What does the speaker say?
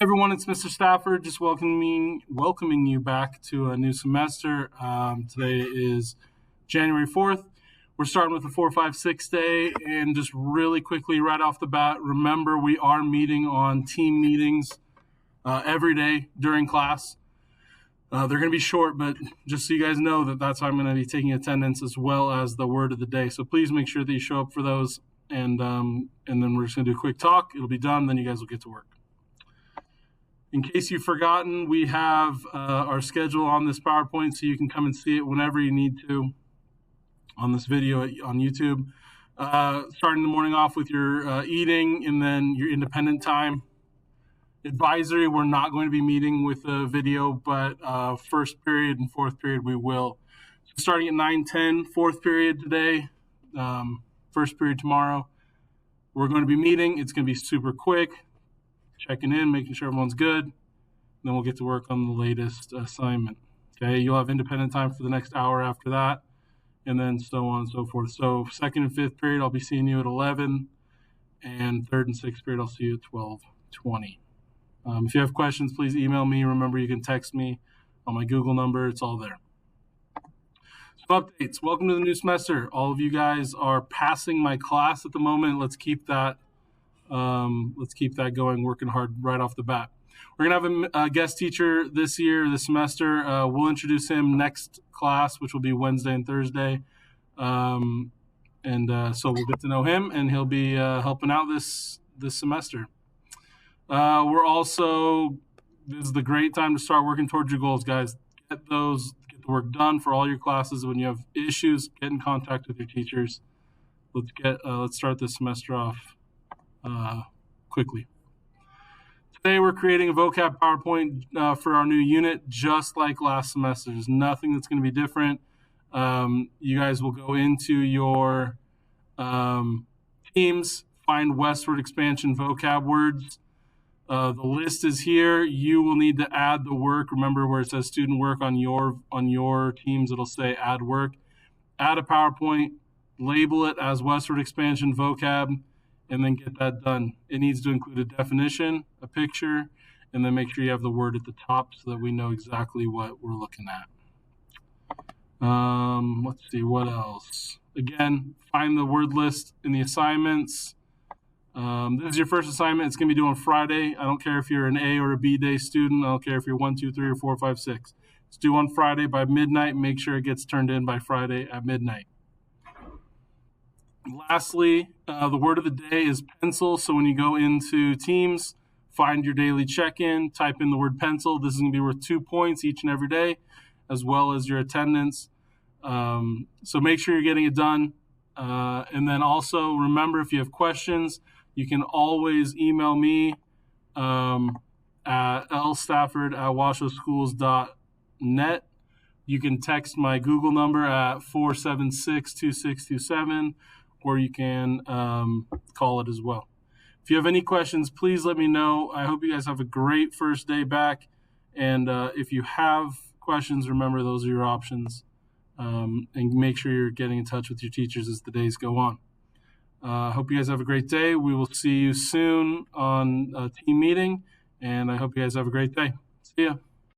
Everyone, it's Mr. Stafford, just welcoming you back to a new semester. Today is January 4th. We're starting with the 4, 5, 6 day, and just really quickly right off the bat, remember we are meeting on team meetings every day during class. They're going to be short, but just so you guys know that's how I'm going to be taking attendance as well as the word of the day. So please make sure that you show up for those, and then we're just going to do a quick talk. It'll be done, then you guys will get to work. In case you've forgotten, we have our schedule on this PowerPoint, so you can come and see it whenever you need to on this video on YouTube. Starting the morning off with your eating and then your independent time. Advisory, we're not going to be meeting with a video, but first period and fourth period we will. So starting at 9:10, fourth period today, first period tomorrow. We're going to be meeting. It's going to be super quick. Checking in, making sure everyone's good. Then we'll get to work on the latest assignment. Okay, you'll have independent time for the next hour after that, and then so on and so forth. So second and fifth period, I'll be seeing you at 11, and third and sixth period, I'll see you at 12:20. If you have questions, please email me. Remember, you can text me on my Google number. It's all there. So updates. Welcome to the new semester. All of you guys are passing my class at the moment. Let's keep that going, working hard right off the bat. We're going to have a guest teacher this semester. We'll introduce him next class, which will be Wednesday and Thursday. So we'll get to know him, and he'll be helping out this semester. This is the great time to start working towards your goals, guys. Get the work done for all your classes. When you have issues, get in contact with your teachers. Let's start this semester off quickly. Today we're creating a vocab PowerPoint for our new unit, just like last semester. There's nothing that's going to be different. You guys will go into your teams, find Westward expansion vocab words. The list is here. You will need to add the work. Remember where it says student work on your teams, it'll say add work. Add a PowerPoint, label it as Westward expansion vocab, and then get that done. It needs to include a definition, a picture, and then make sure you have the word at the top so that we know exactly what we're looking at. Let's see, what else? Again, find the word list in the assignments. This is your first assignment. It's going to be due on Friday. I don't care if you're an A or a B day student. I don't care if you're 1, 2, 3, or 4, 5, 6. It's due on Friday by midnight. Make sure it gets turned in by Friday at midnight. Lastly, the word of the day is pencil. So when you go into Teams, find your daily check-in, type in the word pencil. This is going to be worth 2 points each and every day, as well as your attendance. So make sure you're getting it done. And then also remember, if you have questions, you can always email me at lstafford@washowschools.net. You can text my Google number at 476-2627. Or you can call it as well. If you have any questions, please let me know. I hope you guys have a great first day back. And if you have questions, remember those are your options. And make sure you're getting in touch with your teachers as the days go on. I hope you guys have a great day. We will see you soon on a team meeting. And I hope you guys have a great day. See ya.